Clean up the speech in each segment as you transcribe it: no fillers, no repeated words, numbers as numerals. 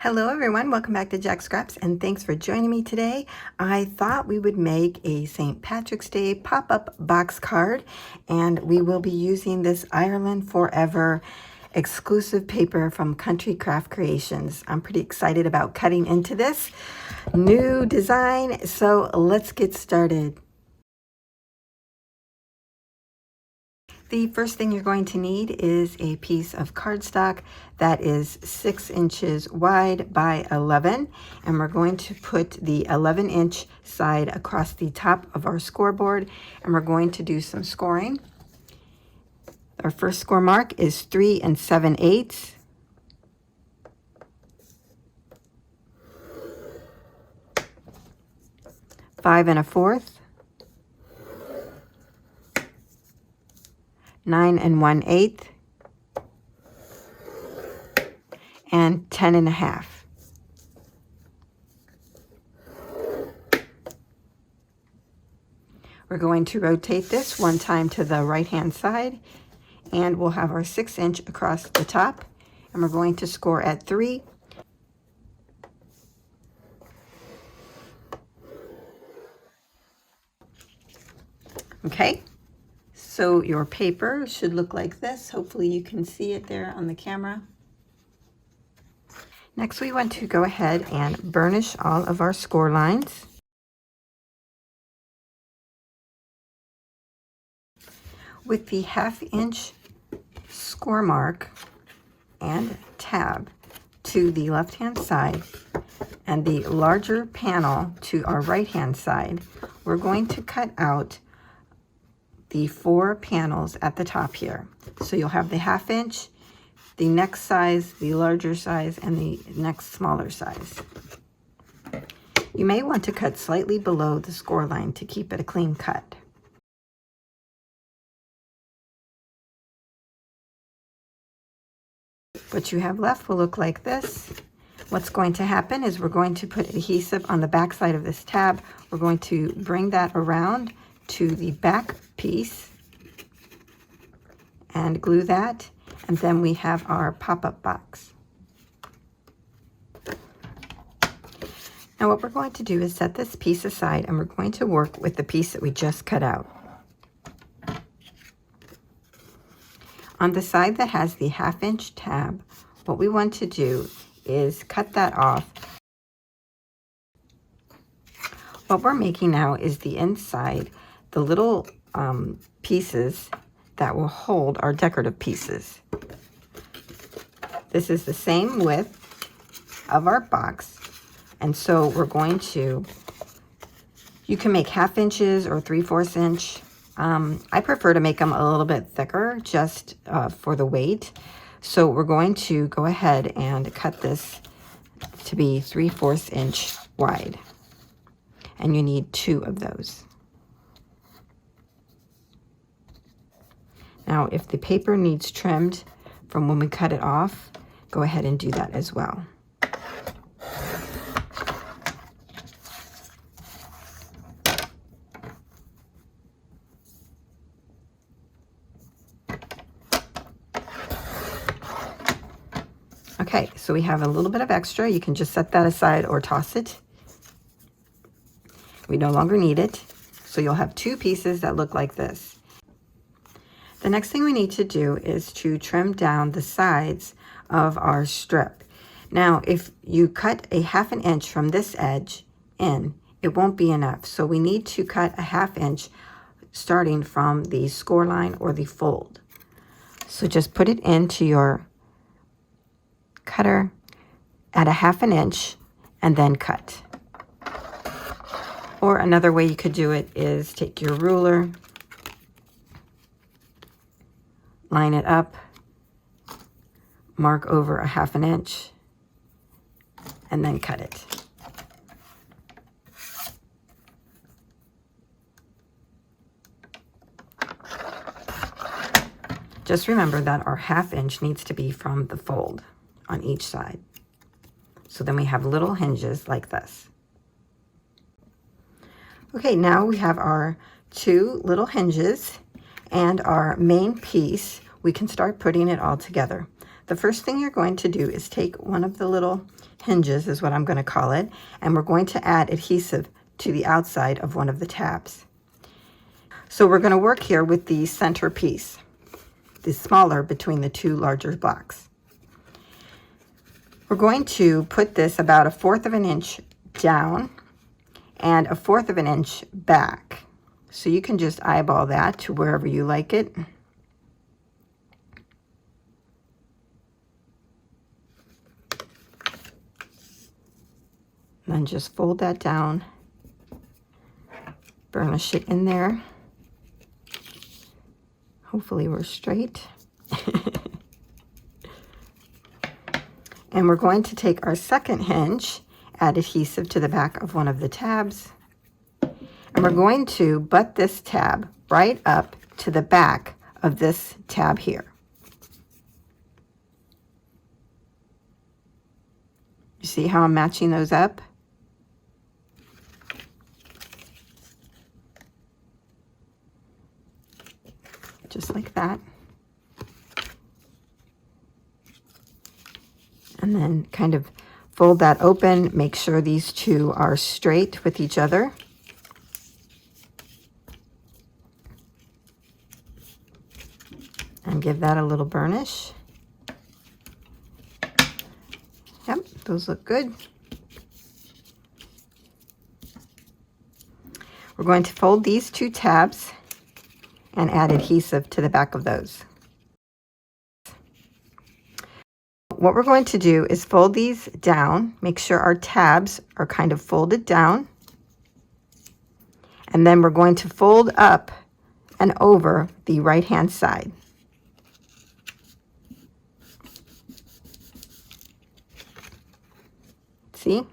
Hello everyone, welcome back to Jacqs and thanks for joining me today. I thought we would make a St. Patrick's Day pop-up box card, and we will be using this Ireland Forever exclusive paper from Country Craft Creations. I'm pretty excited about cutting into this new design, so let's get started. The first thing you're going to need is a piece of cardstock that is 6 inches wide by 11, and we're going to put the 11-inch side across the top of our scoreboard, and we're going to do some scoring. Our first score mark is 3 7/8. Five 1/4. 9 1/8, and 10 1/2. We're going to rotate this one time to the right hand side, and we'll have our 6-inch across the top, and we're going to score at 3. Okay. So your paper should look like this. Hopefully you can see it there on the camera. Next, we want to go ahead and burnish all of our score lines. With the 1/2-inch score mark and tab to the left-hand side and the larger panel to our right-hand side, we're going to cut out the 4 panels at the top here. So you'll have the 1/2 inch, the next size, the larger size, and the next smaller size. You may want to cut slightly below the score line to keep it a clean cut. What you have left will look like this. What's going to happen is we're going to put adhesive on the back side of this tab. We're going to bring that around to the back piece and glue that, and then we have our pop-up box. Now what we're going to do is set this piece aside, and we're going to work with the piece that we just cut out. On the side that has the 1/2-inch tab, what we want to do is cut that off. What we're making now is the inside, the little pieces that will hold our decorative pieces. This is the same width of our box, and so we're going to, you can make 1/2 inches or 3/4 inch. I prefer to make them a little bit thicker just for the weight. So we're going to go ahead and cut this to be 3/4 inch wide, and you need 2 of those. Now, if the paper needs trimmed from when we cut it off, go ahead and do that as well. Okay, so we have a little bit of extra. You can just set that aside or toss it. We no longer need it. So you'll have 2 pieces that look like this. The next thing we need to do is to trim down the sides of our strip. Now, if you cut a 1/2 inch from this edge in, it won't be enough. So we need to cut a 1/2 inch starting from the score line or the fold. So just put it into your cutter at a 1/2 inch and then cut. Or another way you could do it is take your ruler, line it up, mark over a 1/2 inch, and then cut it. Just remember that our 1/2 inch needs to be from the fold on each side. So then we have little hinges like this. Okay, now we have our 2 little hinges and our main piece. We can start putting it all together. the first thing you're going to do is take one of the little hinges, is what I'm going to call it, and we're going to add adhesive to the outside of one of the tabs. So we're going to work here with the center piece, the smaller between the two larger blocks. We're going to put this about 1/4 of an inch down and 1/4 of an inch back. So you can just eyeball that to wherever you like it. And then just fold that down, burnish it in there. Hopefully we're straight. And we're going to take our second hinge, add adhesive to the back of one of the tabs, and we're going to butt this tab right up to the back of this tab here. You see how I'm matching those up? Just like that. And then kind of fold that open, make sure these two are straight with each other. And give that a little burnish. Yep, those look good. We're going to fold these two tabs and add adhesive to the back of those. What we're going to do is fold these down, make sure our tabs are kind of folded down, and then we're going to fold up and over the right hand side. See?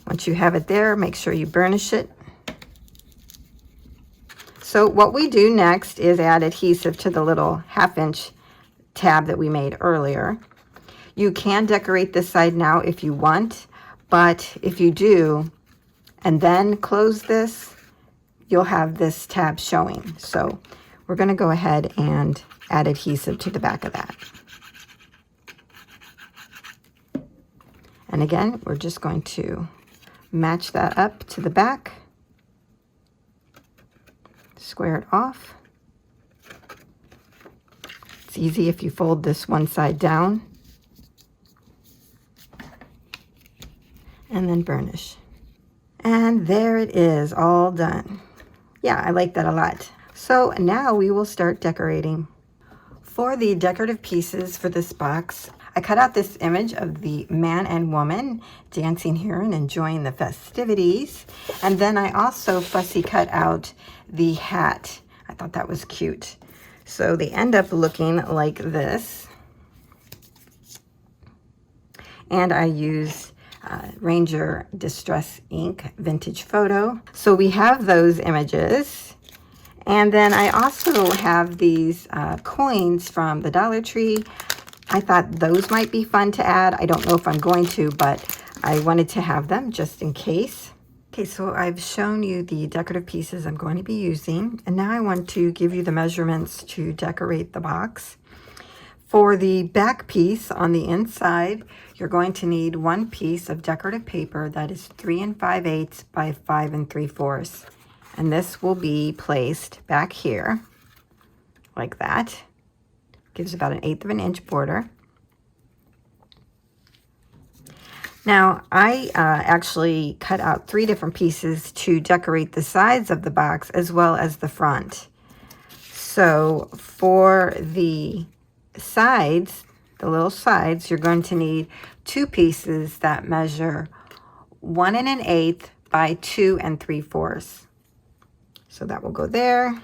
Once you have it there, make sure you burnish it. So what we do next is add adhesive to the little 1/2 inch tab that we made earlier. You can decorate this side now if you want, but if you do and then close this, you'll have this tab showing. So we're going to go ahead and add adhesive to the back of that. And again, we're just going to match that up to the back. Square it off. It's easy if you fold this one side down and then burnish. And there it is, all done. Yeah, I like that a lot. So now we will start decorating. For the decorative pieces for this box, I cut out this image of the man and woman dancing here and enjoying the festivities. And then I also fussy cut out the hat. I thought that was cute. So they end up looking like this. And I used Ranger Distress Ink Vintage Photo. So we have those images. And then I also have these coins from the Dollar Tree. I thought those might be fun to add. I don't know if I'm going to, but I wanted to have them just in case. Okay, so I've shown you the decorative pieces I'm going to be using, and now I want to give you the measurements to decorate the box. For the back piece on the inside, you're going to need 1 piece of decorative paper that is 3 5/8 by 5 3/4. And this will be placed back here, like that. Gives about 1/8 of an inch border. Now, I actually cut out 3 different pieces to decorate the sides of the box as well as the front. So for the sides, the little sides, you're going to need 2 pieces that measure 1 1/8 by 2 3/4. So that will go there.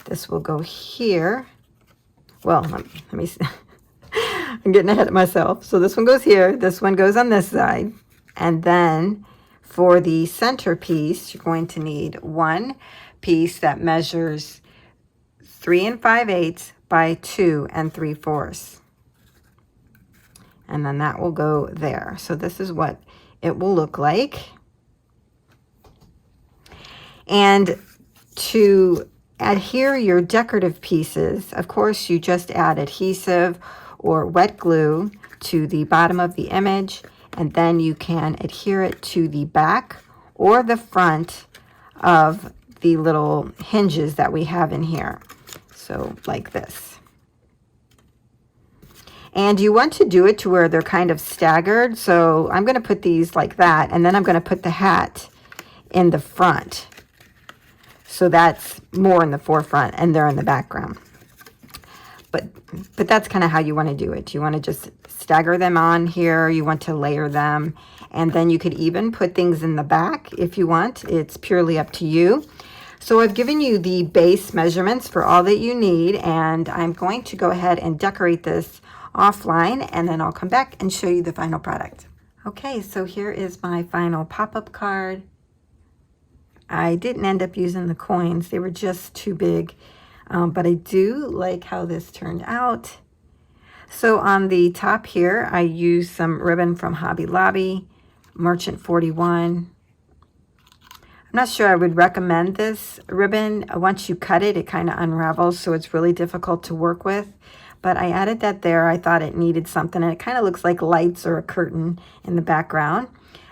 This will go here. Well, let me see. I'm getting ahead of myself. So this one goes here. This one goes on this side. And then for the center piece, you're going to need 1 piece that measures 3 5/8 by 2 3/4. And then that will go there. So this is what it will look like. And to adhere your decorative pieces, of course, you just add adhesive or wet glue to the bottom of the image, and then you can adhere it to the back or the front of the little hinges that we have in here. So like this. And you want to do it to where they're kind of staggered. So I'm going to put these like that, and then I'm going to put the hat in the front. So that's more in the forefront and they're in the background. But that's kind of how you want to do it. You want to just stagger them on here. You want to layer them. And then you could even put things in the back if you want. It's purely up to you. So I've given you the base measurements for all that you need. And I'm going to go ahead and decorate this offline. And then I'll come back and show you the final product. Okay, so here is my final pop-up card. I didn't end up using the coins. They were just too big. But I do like how this turned out. So on the top here, I used some ribbon from Hobby Lobby, Merchant 41. I'm not sure I would recommend this ribbon. Once you cut it, it kind of unravels, so it's really difficult to work with. But I added that there. I thought it needed something, and it kind of looks like lights or a curtain in the background.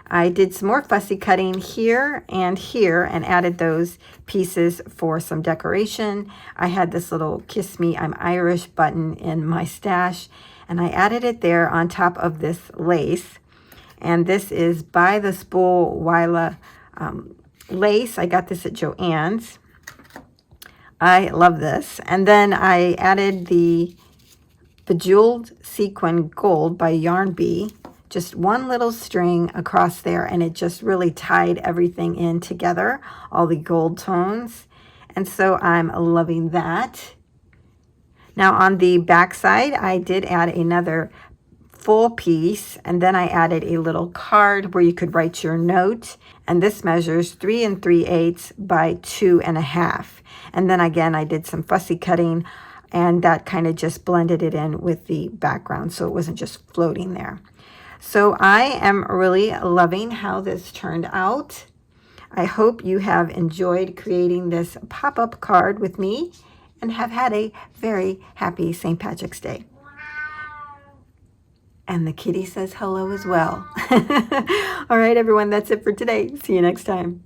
I did some more fussy cutting here and added those pieces for some decoration. I had this little Kiss Me, I'm Irish button in my stash, and I added it there on top of this lace. And this is By the Spool Willa lace. I got this at Joann's. I love this. And then I added the Bejeweled Sequin Gold by Yarn Bee. Just one little string across there, and it just really tied everything in together, all the gold tones. And so I'm loving that. Now on the back side, I did add another full piece, and then I added a little card where you could write your note. And this measures 3 3/8 by 2 1/2. And then again, I did some fussy cutting, and that kind of just blended it in with the background, so it wasn't just floating there. So I am really loving how this turned out. I hope you have enjoyed creating this pop-up card with me and have had a very happy St. Patrick's Day. And the kitty says hello as well. All right, everyone, that's it for today. See you next time.